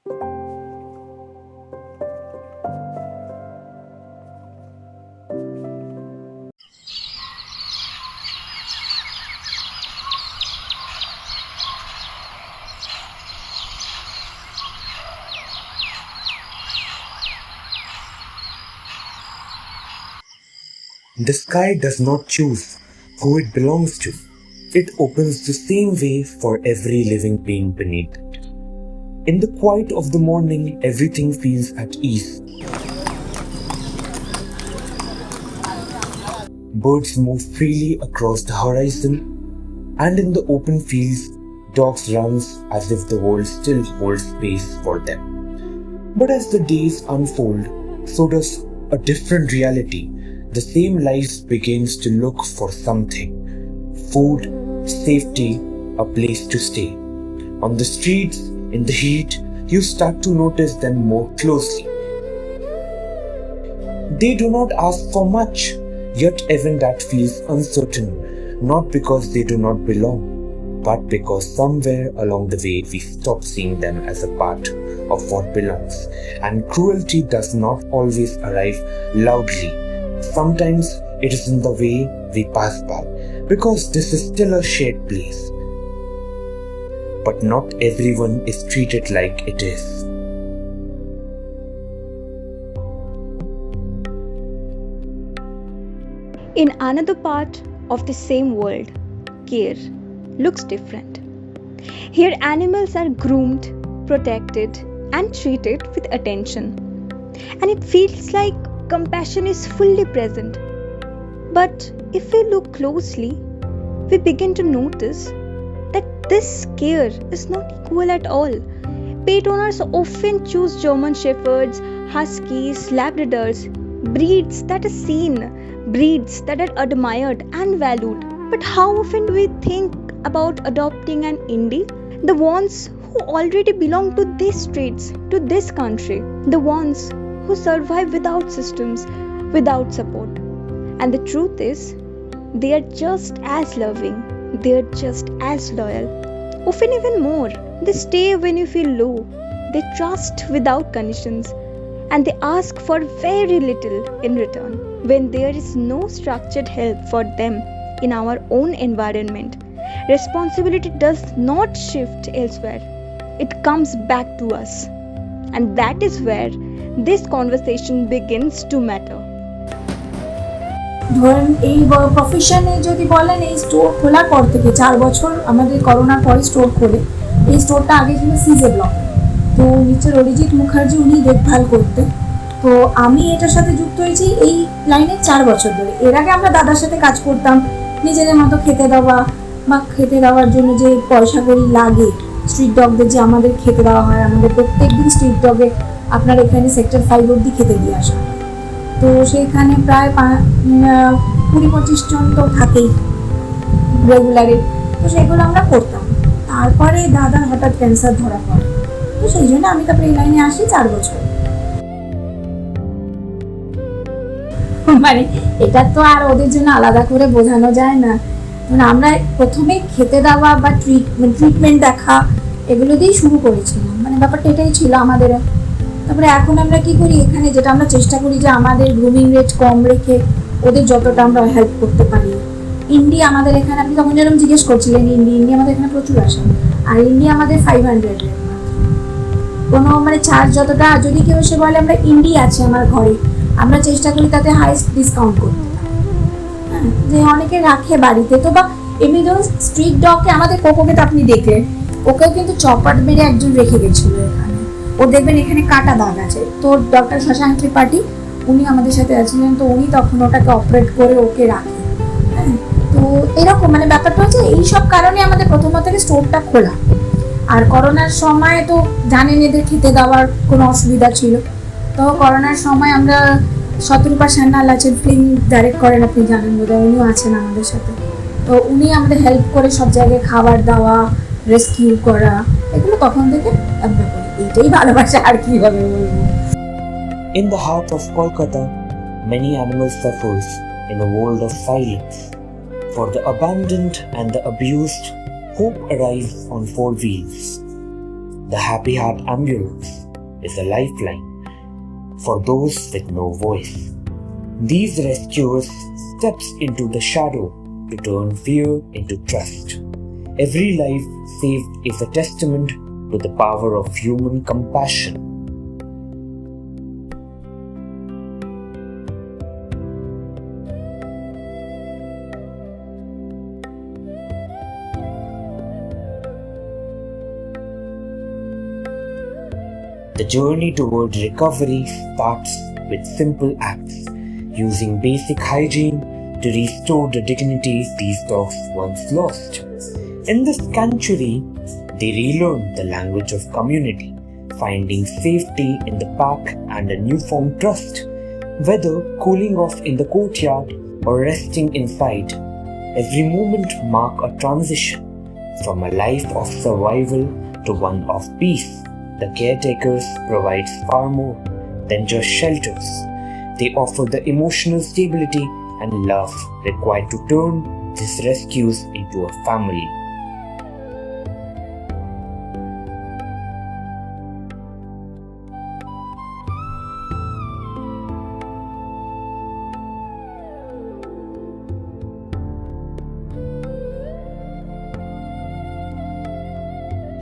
The sky does not choose who it belongs to. It opens the same way for every living being beneath it. In the quiet of the morning, everything feels at ease. Birds move freely across the horizon, and in the open fields, dogs run as if the world still holds space for them. But as the days unfold, so does a different reality. The same life begins to look for something: food, safety, a place to stay. On the streets, in the heat, you start to notice them more closely. They do not ask for much, yet even that feels uncertain, not because they do not belong, but because somewhere along the way we stop seeing them as a part of what belongs. And cruelty does not always arrive loudly. Sometimes it is in the way we pass by, because this is still a shared place. But not everyone is treated like it is. In another part of the same world, care looks different. Here, animals are groomed, protected, and treated with attention. And it feels like compassion is fully present. But if we look closely, we begin to notice that this care is not equal at all. Pet owners often choose German Shepherds, Huskies, Labradors, breeds that are seen, breeds that are admired and valued. But how often do we think about adopting an indie? The ones who already belong to these streets, to this country, the ones who survive without systems, without support. And the truth is, they are just as loving, they are just as loyal, often even more. They stay when you feel low, they trust without conditions, and they ask for very little in return. When there is no structured help for them in our own environment, responsibility does not shift elsewhere, it comes back to us. And that is where this conversation begins to matter. ধরেন এই প্রফেশনে যদি বলেন, এই store খোলার পর থেকে 4 বছর আমাদের করোনার পরে স্টোর খোলে। এই স্টোরটা আগে ছিল সিজে ব্লক, তো নিচের অরিজিৎ মুখার্জি উনি দেখভাল করতেন। তো আমি এটার সাথে যুক্ত হয়েছি এই লাইনে 4 বছর ধরে। এর আগে আমরা দাদার সাথে কাজ করতাম, নিজেদের মতো খেতে দেওয়া বা খেতে দেওয়ার জন্য যে পয়সা করি লাগে, স্ট্রিট ডগদের যে আমাদের খেতে দেওয়া হয়, আমাদের প্রত্যেকদিন স্ট্রিট ডগে আপনার এখানে সেক্টর 5 অবধি খেতে দিয়ে আসা হয়। তো সেখানে প্রায় 20-25 জন তো থাকেই রেগুলারে, তো সেগুলো আমরা করতাম। তারপরে দাদার হঠাৎ ক্যান্সার ধরা পড়ে, তো সেই জন্য আমি তারপরে এই লাইনে আসি 4 বছর। মানে এটা তো আর ওদের জন্য আলাদা করে বোঝানো যায় না। মানে আমরা প্রথমে খেতে দেওয়া বা ট্রিটমেন্ট দেখা এগুলো দিয়েই শুরু করেছিলাম, মানে ব্যাপারটা এটাই ছিল আমাদের। তারপরে এখন আমরা কি করি, এখানে যেটা আমরা চেষ্টা করি যে আমাদের গ্রুমিং রেট কম রেখে ওদের যতটা আমরা হেল্প করতে পারি। ইন্ডি আমাদের এখানে, আপনি তখন যেরকম জিজ্ঞেস করছিলেন, ইন্ডি আমাদের এখানে প্রচুর আসে, আর ইন্ডি আমাদের 500 কোনো মানে চার্জ যতটা, যদি কেউ এসে বলে আমরা ইন্ডি আছে আমার ঘরে, আমরা চেষ্টা করি তাতে হাইস্ট ডিসকাউন্ট করতে। হ্যাঁ, যে অনেকে রাখে বাড়িতে, তো বা এমনি ধরুন স্ট্রিট ডগকে আমাদের কোকোকে তো আপনি দেখলেন, ওকেও কিন্তু চপাট মেরে একজন রেখে গেছিলো এখানে। ও দেখবেন এখানে কাটা দাগ আছে, তো ডক্টর শশাঙ্ক ত্রিপাঠী উনি আমাদের সাথে আছিলেন, তো উনি তখন ওটাকে অপারেট করে ওকে রাখে। হ্যাঁ, তো এরকম মানে ব্যাপারটা হচ্ছে এইসব কারণে আমাদের প্রথমত থেকে স্টোরটা খোলা। আর করোনার সময় তো জানেন এদের খেতে দেওয়ার কোনো অসুবিধা ছিল, তো করোনার সময় আমরা শতরূপা সান্যাল আছেন, ফিল্ম ডাইরেক্ট করেন, আপনি জানেন বোধহয়, উনিও আছেন আমাদের সাথে। তো উনি আমাদের হেল্প করে সব জায়গায় খাবার দেওয়া, রেস্কিউ করা, এগুলো তখন থেকে আমরা করি। এইটাই ভালোবাসা, আর কি হবে বলবো। In the heart of Kolkata, many animals suffers in a world of silence. For the abandoned and the abused, hope arrives on 4 wheels. the Happy Heart Ambulance is a lifeline for those with no voice. These rescuers steps into the shadow to turn fear into trust. Every life saved is a testament to the power of human compassion. The journey toward recovery starts with simple acts, using basic hygiene to restore the dignity these dogs once lost. In the sanctuary, they relearn the language of community, finding safety in the pack and a newfound trust. Whether cooling off in the courtyard or resting inside, every moment mark a transition from a life of survival to one of peace. The caretakers provide far more than just shelters. They offer the emotional stability and love required to turn these rescues into a family.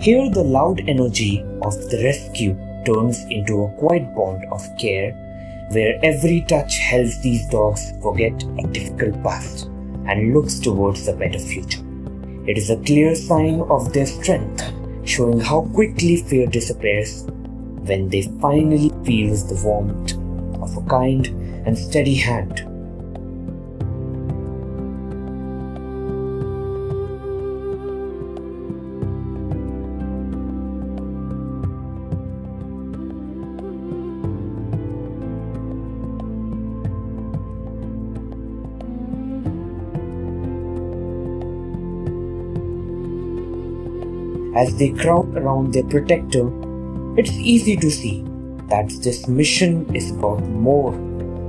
Here the loud energy of the rescue turns into a quiet bond of care, where every touch helps these dogs forget a difficult past and looks towards a better future. It is a clear sign of their strength, showing how quickly fear disappears when they finally feel the warmth of a kind and steady hand. As they crowd around their protector, it's easy to see that this mission is about more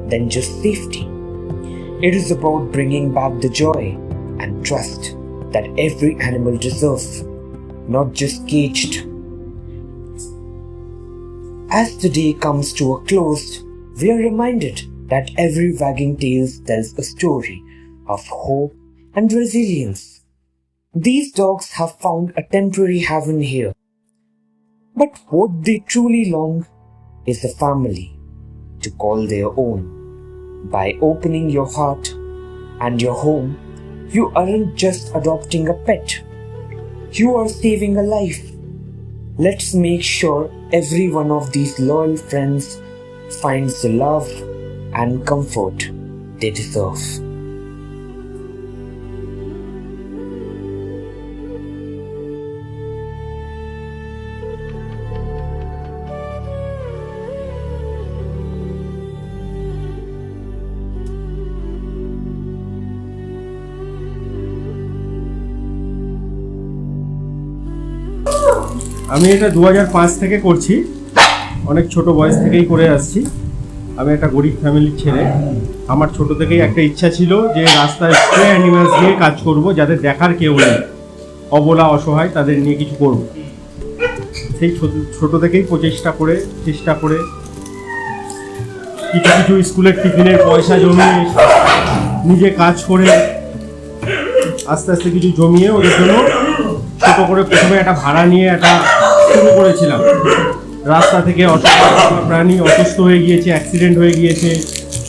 than just safety. It is about bringing back the joy and trust that every animal deserves, not just caged. As the day comes to a close, we are reminded that every wagging tail tells a story of hope and resilience. These dogs have found a temporary haven here. But what they truly long is a family to call their own. By opening your heart and your home, you aren't just adopting a pet. You are saving a life. Let's make sure every one of these loyal friends finds the love and comfort they deserve. আমি এটা 2005 থেকে করছি, অনেক ছোট বয়স থেকেই করে আসছি। আমি একটা গরিব ফ্যামিলির ছেলে। আমার ছোট থেকেই একটা ইচ্ছা ছিল যে রাস্তায় স্ট্রে অ্যানিমালস নিয়ে কাজ করব, যাদের দেখার কেউ নেই, অবলা অসহায়, তাদের নিয়ে কিছু করব। সেই ছোট থেকেই চেষ্টা করে কিছু স্কুলের টিফিনের পয়সা জমিয়ে নিজে কাজ করে আস্তে আস্তে কিছু জমিয়ে ওদের জন্য ছোট করে প্রথমে একটা ভাড়া নিয়ে একটা শুরু করেছিলাম। রাস্তা থেকে প্রাণী অসুস্থ হয়ে গিয়েছে, অ্যাক্সিডেন্ট হয়ে গিয়েছে,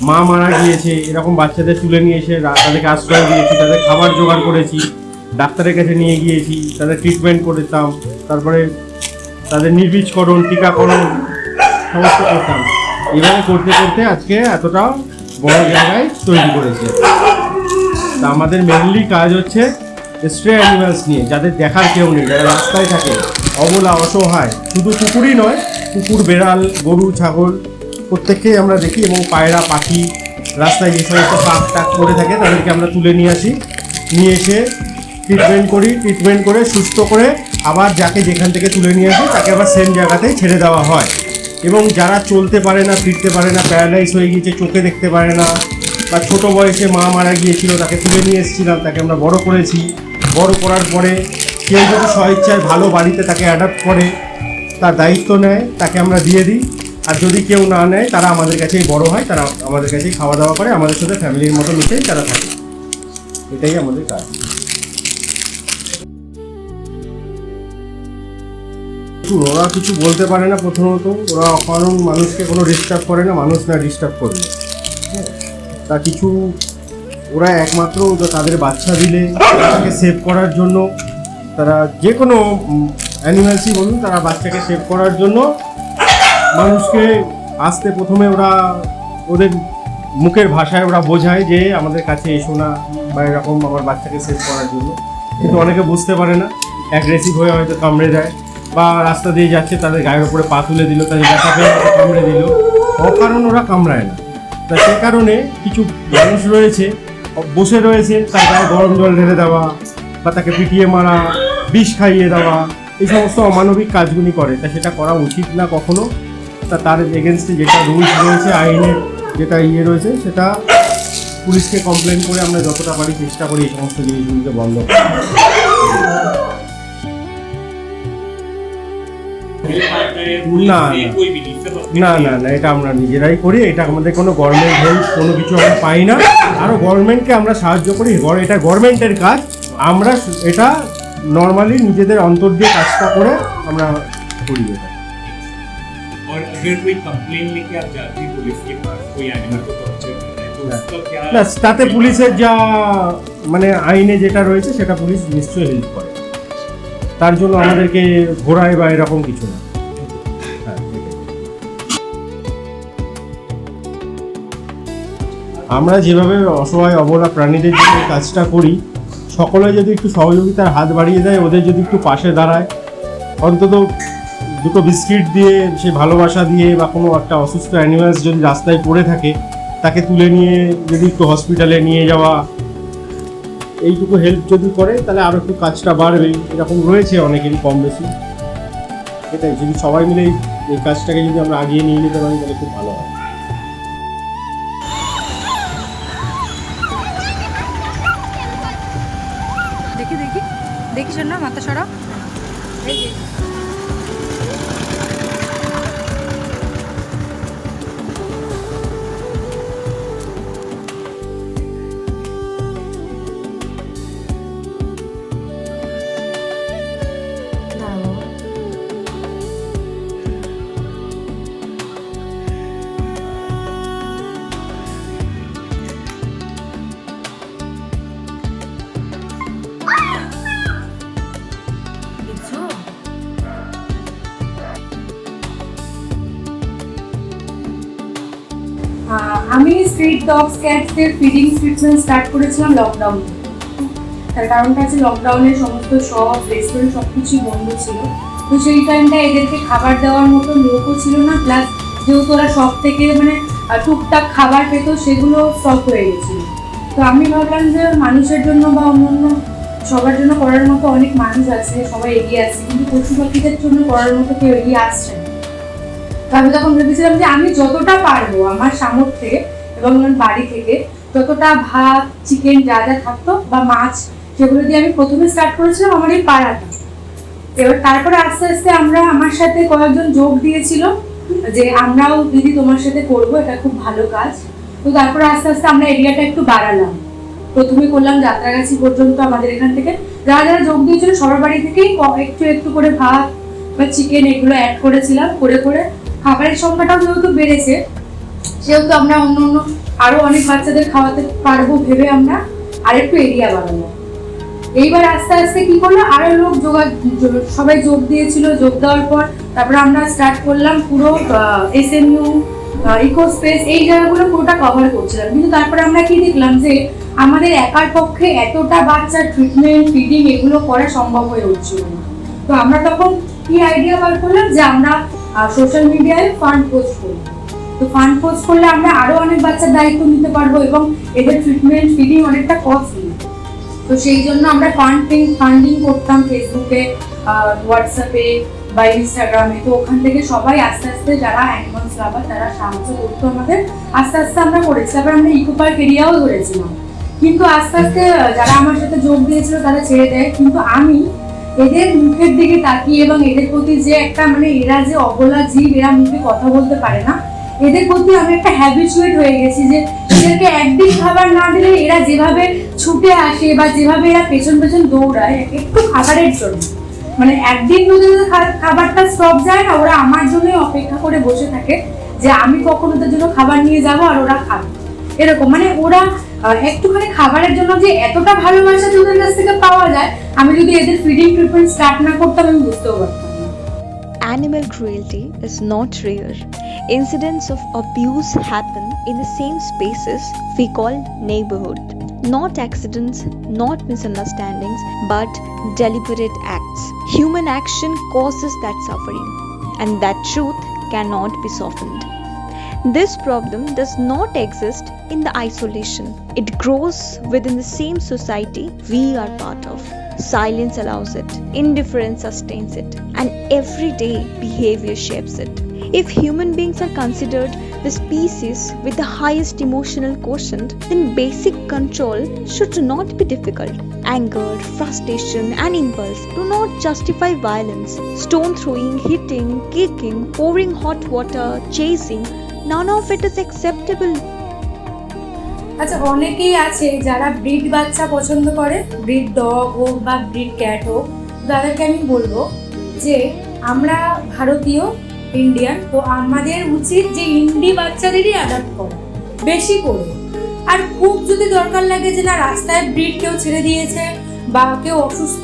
মা মারা গিয়েছে, এরকম বাচ্চাদের তুলে নিয়ে এসে তাদেরকে আশ্রয় দিয়েছি, তাদের খাবার জোগাড় করেছি, ডাক্তারের কাছে নিয়ে গিয়েছি, তাদের ট্রিটমেন্ট করতাম, তারপরে তাদের নির্বীজকরণ, টিকাকরণ সমস্ত করতাম। এভাবে করতে করতে আজকে এতটা বড় জায়গায় তৈরি করেছে। তা আমাদের মেনলি কাজ হচ্ছে স্ট্রে অ্যানিমালস নিয়ে, যাদের দেখার কেউ নেই, যারা রাস্তায় থাকে, অবলা অসহায়। শুধু কুকুরই নয়, কুকুর, বেড়াল, গরু, ছাগল প্রত্যেককেই আমরা দেখি, এবং পায়রা, পাখি রাস্তায় যে সমস্ত পাক টাক করে থাকে তাদেরকে আমরা তুলে নিয়ে আসি, নিয়ে এসে ট্রিটমেন্ট করে সুস্থ করে আবার যাকে যেখান থেকে তুলে নিয়ে আসি তাকে আবার সেম জায়গাতেই ছেড়ে দেওয়া হয়। এবং যারা চলতে পারে না, ফিরতে পারে না, প্যারালাইজ হয়ে গিয়েছে, চোখে দেখতে পারে না, বা ছোটো বয়সে মা মারা গিয়েছিল, তাকে তুলে নিয়ে এসেছিলাম, তাকে আমরা বড় করেছি। বড় করার পরে কেউ যদি স্বইচ্ছায় ভালো বাড়িতে তাকে অ্যাডাপ্ট করে, তার দায়িত্ব নেয় তাকে আমরা দিয়ে দিই। আর যদি কেউ না নেয় তারা আমাদের কাছেই বড় হয়, তারা আমাদের কাছেই খাওয়া দাওয়া করে, আমাদের সাথে ফ্যামিলির মতো মিশেই তারা থাকে। এটাই আমাদের কাজ। ওরা কিছু বলতে পারে না, প্রথমত ওরা অকারণ মানুষকে কোনো ডিস্টার্ব করে না, মানুষ না ডিস্টার্ব করবে। হ্যাঁ, তা কিছু ওরা একমাত্র তাদের বাচ্চা দিলে তাকে সেভ করার জন্য, তারা যে কোনো অ্যানিম্যালসই বলুন, তারা বাচ্চাকে সেভ করার জন্য মানুষকে আসতে প্রথমে ওরা ওদের মুখের ভাষায় ওরা বোঝায় যে আমাদের কাছে এসো না, বা এরকম আমার বাচ্চাকে সেভ করার জন্য। কিন্তু অনেকে বুঝতে পারে না, অ্যাগ্রেসিভ হয়ে হয়তো কামড়ে দেয়, বা রাস্তা দিয়ে যাচ্ছে তাদের গায়ের উপরে পা তুলে দিল, তাদের ব্যথাকে কামড়ে দিল, অকারণ ওরা কামড়ায় না। তা সে কারণে কিছু মানুষ রয়েছে বসে রয়েছে, তার গায়ে গরম জল ঢেলে দেওয়া বা তাকে পিটিয়ে মারা, বিষ খাইয়ে দেওয়া, এই সমস্ত অমানবিক কাজগুলি করে। তা সেটা করা উচিত না কখনো। তা তার এগেনস্টে যেটা রুলস রয়েছে, আইনের যেটা রয়েছে, সেটা পুলিশকে কমপ্লেন করে আমরা যতটা পারি চেষ্টা করি এই সমস্ত জিনিসগুলিকে বন্ধ করা। না না না না, এটা আমরা নিজেরাই করি। এটা আমাদের কোনো গভর্নমেন্ট হেল্প কোনো কিছু আমরা পাই না। আরও গভর্নমেন্টকে আমরা সাহায্য করি, এটা গভর্নমেন্টের কাজ। আমরা এটা নর্মালি নিজেদের অন্তর দিয়ে কাজটা করে আমরা করি এটা। और अगर कोई कंप्लेन लेके आप जाते हैं पुलिस के पास, कोई एनिमल को टॉर्चर कर रहा है, तो उसका क्या? না, তাতে পুলিশের যা মানে আইনে যেটা রয়েছে সেটা পুলিশ নিশ্চয়ই হেল্প করে। তার জন্য আমাদেরকে ঘোরায় বা এরকম কিছু না। হ্যাঁ, আমরা যেভাবে অসহায় অবলা প্রাণীদের জন্য কাজটা করি, সকলে যদি একটু সহযোগিতার হাত বাড়িয়ে দেয়, ওদের যদি একটু পাশে দাঁড়ায়, অন্তত দুটো বিস্কিট দিয়ে, সে ভালোবাসা দিয়ে, বা কোনো একটা অসুস্থ অ্যানিমালস যদি রাস্তায় পড়ে থাকে তাকে তুলে নিয়ে যদি একটু হসপিটালে নিয়ে যাওয়া, এইটুকু হেল্প যদি করে তাহলে আরও একটু কাজটা বাড়বে। এরকম রয়েছে অনেকেরই কম বেশি। এটাই, যদি সবাই মিলে এই কাজটাকে যদি আমরা আগিয়ে নিয়ে যেতে পারি তাহলে খুব ভালো হয়। দেখি দেখি দেখি, শোন না, মাথা সরাও। এই যে আমি স্ট্রিট ডগস ক্যাটসদের ফিডিং ট্রিটমেন্ট স্টার্ট করেছিলাম লকডাউন। তার কারণটা হচ্ছে লকডাউনে সমস্ত শপ রেস্টুরেন্ট সব কিছুই বন্ধ ছিল। তো সেই টাইমটা এদেরকে খাবার দেওয়ার মতো লোকও ছিল না, প্লাস যেহেতু ওরা সব থেকে মানে টুকটাক খাবার পেতো, সেগুলো স্টপ হয়ে গেছিলো। তো আমি ভাবলাম যে মানুষের জন্য বা অন্য সবার জন্য করার মতো অনেক মানুষ আছে, সবাই এগিয়ে আসছে, কিন্তু পশু পাখিদের জন্য করার মতো কেউ এগিয়ে আসছে না। তো আমি তখন ভেবেছিলাম যে আমি যতটা পারবো আমার সামর্থ্যে এবং আমার বাড়ি থেকে যতটা ভাত, চিকেন যা যা থাকতো বা মাছ, সেগুলো দিয়ে আমি প্রথমে স্টার্ট করেছিলাম আমার এই পাড়াটা। এবার তারপরে আস্তে আস্তে আমার সাথে কয়েকজন যোগ দিয়েছিল যে আমরাও দিদি তোমার সাথে করবো, এটা খুব ভালো কাজ। তো তারপরে আস্তে আস্তে আমরা এরিয়াটা একটু বাড়ালাম। প্রথমে করলাম যাত্রাগাছি পর্যন্ত। আমাদের এখান থেকে যারা যারা যোগ দিয়েছিল সবার বাড়ি থেকেই একটু একটু করে ভাত বা চিকেন এগুলো অ্যাড করেছিলাম। করে করে খাবারের সংখ্যাটাও যেহেতু বেড়েছে, সেহেতু আমরা অন্য অন্য আরো অনেক বাচ্চাদের খাওয়াতে পারবো ভেবে আমরা আরেকটু এরিয়া বাড়ালাম। এইবার আস্তে আস্তে কি করলো, আরো লোক সবাই যোগ দিয়েছিল। যোগ দেওয়ার পর তারপরে আমরা স্টার্ট করলাম পুরো SMU, ইকো স্পেস, এই জায়গাগুলো পুরোটা কভার করছিলাম। কিন্তু তারপরে আমরা কি দেখলাম যে আমাদের একার পক্ষে এতটা বাচ্চার ট্রিটমেন্ট, ফিডিং এগুলো করা সম্ভব হয়ে উঠছিল না। তো আমরা তখন কি আইডিয়া বার করলাম যে আমরা সোশ্যাল মিডিয়ায় ফান্ড পোস্ট করব। তো ফান্ড পোস্ট করলে আমরা আরো অনেক বাচ্চার দায়িত্ব নিতে পারবো এবং এদের ট্রিটমেন্ট, ফিডিং অনেকটা কস্টলি। তো সেই জন্য আমরা ফান্ডিং করতাম ফেসবুকে, হোয়াটসঅ্যাপে বা ইনস্টাগ্রামে। তো ওখান থেকে সবাই আস্তে আস্তে যারা অ্যানিমালস লাভার তারা সাহায্য করতো আমাদের। আস্তে আস্তে আমরা করেছি। তারপর আমরা ইকো পার্ক এরিয়াও ধরেছিলাম। কিন্তু আস্তে আস্তে যারা আমার সাথে যোগ দিয়েছিল তারা ছেড়ে দেয়। কিন্তু আমি এদের মুখের দিকে তাকিয়ে এবং এদের প্রতি যে একটা মানে এরা যে অবলা জীব, এরা মুখে কথা বলতে পারে না, এদের প্রতি আমি একটা হ্যাবিচুয়েট হয়ে গেছি যে এদেরকে একদিন খাবার না দিলে এরা যেভাবে ছুটে আসে বা যেভাবে এরা পেছন পেছন দৌড়ায় একটু খাবারের জন্য, মানে একদিন যদি খাবারটা স্টপ যায় না, ওরা আমার জন্যই অপেক্ষা করে বসে থাকে যে আমি কখন ওদের জন্য খাবার নিয়ে যাব আর ওরা খাবে, এরকম। মানে ওরা একটুখানি খাবারের জন্য যে এতটা ভালোবাসা ওদের কাছ থেকে পাওয়া যায়, আমি যদি এদের ফিডিং ট্রিটমেন্ট স্টার্ট না করতাম আমি বুঝতেও পারতাম না। Animal cruelty is not rare. Incidents of abuse happen in the same spaces we call neighborhood. Not accidents, not misunderstandings, but deliberate acts. Human action causes that suffering, and that truth cannot be softened. This problem does not exist in the isolation. It grows within the same society we are part of. Silence allows it, indifference sustains it, and everyday behavior shapes it. If human beings are considered the species with the highest emotional quotient, then basic control should not be difficult. Anger, frustration, and impulse do not justify violence. Stone throwing, hitting, kicking, pouring hot water, chasing, none of it is acceptable. আচ্ছা, অনেকেই আছে যারা breed বাচ্চা পছন্দ করে, breed dog হোক বা breed cat হোক, তাদেরকে আমি বলবো যে আমরা ভারতীয়, ইন্ডিয়ান, তো আমাদের উচিত যে ইন্ডি বাচ্চাদেরই অ্যাডাপ্ট করা বেশি করে। আর খুব যদি দরকার লাগে যে না রাস্তায় ব্রিড কেউ ছেড়ে দিয়েছে বা কেউ অসুস্থ,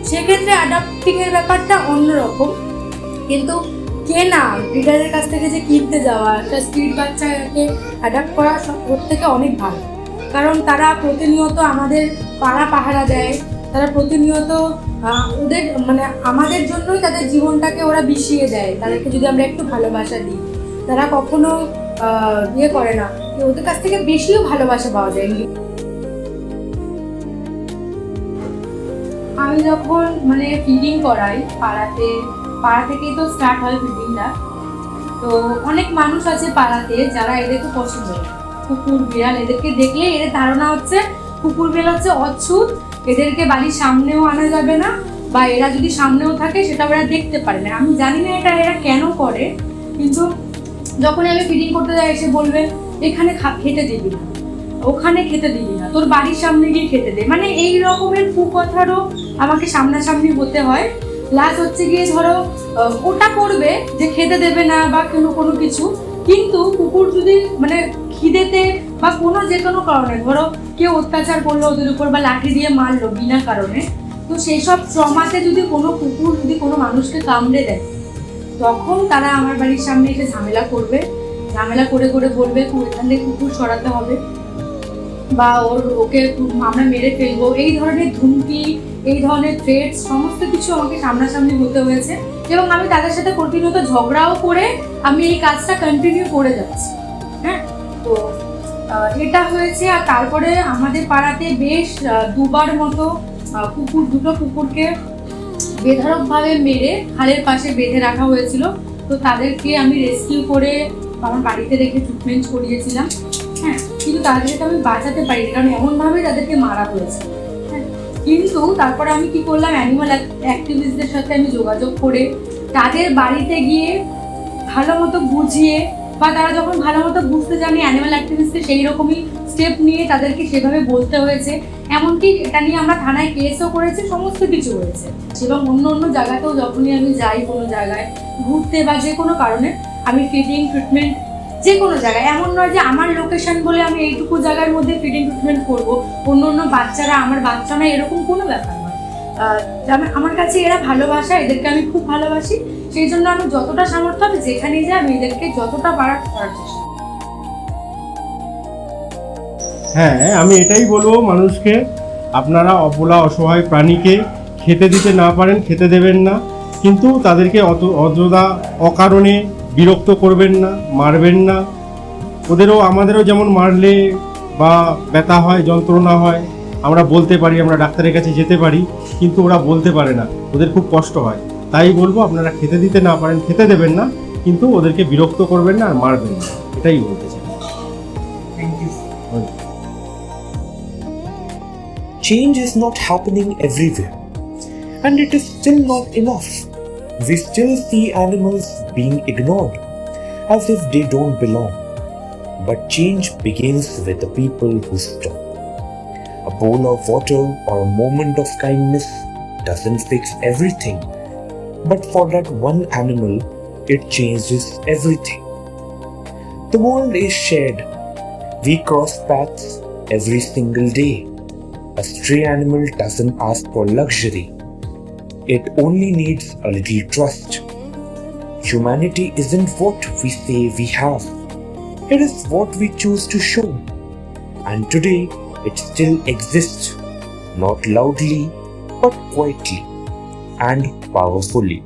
সেক্ষেত্রে অ্যাডাপ্টিংয়ের ব্যাপারটা অন্যরকম। কিন্তু কেনা ব্রিডারের কাছ থেকে যে কিনতে যাওয়া, একটা স্ট্রিট বাচ্চাকে অ্যাডাপ্ট করা ওর থেকে অনেক ভালো, কারণ তারা প্রতিনিয়ত আমাদের পাড়া পাহারা দেয়, তারা প্রতিনিয়ত ওদের মানে আমাদের জন্যই তাদের জীবনটাকে ওরা বিষিয়ে দেয়। তাদেরকে যদি আমরা একটু ভালোবাসা দিই, তারা কখনো ইয়ে করে না, ওদের কাছ থেকে বেশিও ভালোবাসা পাওয়া যায়। আমি যখন মানে ফিডিং করাই পাড়া থেকেই তো স্টার্ট হয় ফিডিংটা, তো অনেক মানুষ আছে পাড়াতে যারা এদেরকে পছন্দ করে, কুকুর বিড়াল এদেরকে দেখলে এদের ধারণা হচ্ছে কুকুর বিড়াল হচ্ছে অচ্ছুত, এদেরকে বাড়ির সামনেও আনা যাবে না, বা এরা যদি সামনেও থাকে সেটা ওরা দেখতে পারে না। আমি জানি না এটা এরা কেন করে, কিন্তু যখনই আমি ফিডিং করতে যাই এসে বলবে এখানে খেতে দিবি না, ওখানে খেতে দিবি না, তোর বাড়ির সামনে গিয়ে খেতে দে। মানে এই রকমের কুকথারও আমাকে সামনাসামনি হতে হয়। প্লাস হচ্ছে গিয়ে ধরো ওটা করবে যে খেতে দেবে না বা কোনো কিছু, কিন্তু কুকুর যদি মানে খিদেতে বা যে কোনো কারণে ধরো কেউ অত্যাচার করলো ওদের উপর বা লাঠি দিয়ে মারলো বিনা কারণে, তো সেই সব ট্রমাতে যদি কোনো কুকুর যদি কোনো মানুষকে কামড়ে দেয়, তখন তারা আমার বাড়ির সামনে এসে ঝামেলা করে বলবে এখান থেকে কুকুর সরাতে হবে বা ওকে আমরা মেরে ফেলবো, এই ধরনের ধুমকি, এই ধরনের থ্রেটস সমস্ত কিছু আমাকে সামনাসামনি হতে হয়েছে। এবং আমি তাদের সাথে প্রতিনিয়ত ঝগড়াও করে আমি এই কাজটা কন্টিনিউ করে যাচ্ছি। হ্যাঁ, তো এটা হয়েছে। আর তারপরে আমাদের পাড়াতে বেশ দুবার মতো দুটো কুকুরকে বেধড়কভাবে মেরে খালের পাশে বেঁধে রাখা হয়েছিল। তো তাদেরকে আমি রেস্কিউ করে আমার বাড়িতে রেখে ট্রিটমেন্ট করিয়েছিলাম। হ্যাঁ, কিন্তু তাদেরকে আমি বাঁচাতে পারিনি, কারণ এমনভাবে তাদেরকে মারা হয়েছে। হ্যাঁ, কিন্তু তারপরে আমি কি করলাম, অ্যানিমাল অ্যাক্টিভিস্টদের সাথে আমি যোগাযোগ করে তাদের বাড়িতে গিয়ে ভালো মতো বুঝিয়ে, বা তারা যখন ভালো মতো বুঝতে জানি অ্যানিমাল অ্যাক্টিভিস্টে সেই রকমই স্টেপ নিয়ে তাদেরকে সেভাবে বলতে হয়েছে। এমনকি এটা নিয়ে আমরা থানায় কেসও করেছি, সমস্ত কিছু হয়েছে। এবং অন্য জায়গাতেও যখনই আমি যাই কোনো জায়গায় ঘুরতে বা যে কোনো কারণে, আমি ফিডিং ট্রিটমেন্ট যে কোনো জায়গায়, এমন নয় যে আমার লোকেশন বলে আমি এইটুকু জায়গার মধ্যে ফিডিং ট্রিটমেন্ট করবো, অন্য বাচ্চারা আমার বাচ্চা নয়, এরকম কোনো ব্যাপার নয়। আমার কাছে এরা ভালোবাসা, এদেরকে আমি খুব ভালোবাসি, সেই জন্য আমি যতটা সামর্থ্য আমি যেখানেই যাই আমি এদেরকে যতটা পারার করার চেষ্টা। হ্যাঁ, আমি এটাই বলবো মানুষকে, আপনারা অবলা অসহায় প্রাণীকে খেতে দিতে না পারেন, খেতে দেবেন না, কিন্তু তাদেরকে অযথা অকারণে বিরক্ত করবেন না, মারবেন না। আমাদেরও যেমন মারলে বা ব্যথা হয়, যন্ত্রণা হয়, আমরা বলতে পারি, আমরা ডাক্তারের কাছে যেতে পারি, কিন্তু ওরা বলতে পারে না, ওদের খুব কষ্ট হয়। তাই বলবো আপনারা খেতে দিতে না পারেন, খেতে দেবেন না, কিন্তু ওদেরকে বিরক্ত করবেন না আর মারবেন না, এটাই বলতে চাই। Change is not happening everywhere. And it is still not enough. We still see animals being ignored as if they don't belong. But change begins with the people who stop. A bowl of water or a moment of kindness doesn't fix everything. But for that one animal, it changes everything. The world is shared. We cross paths every single day. A stray animal doesn't ask for luxury. It only needs a little trust. Humanity isn't what we say we have. It is what we choose to show. And today, it still exists. Not loudly, but quietly and powerfully.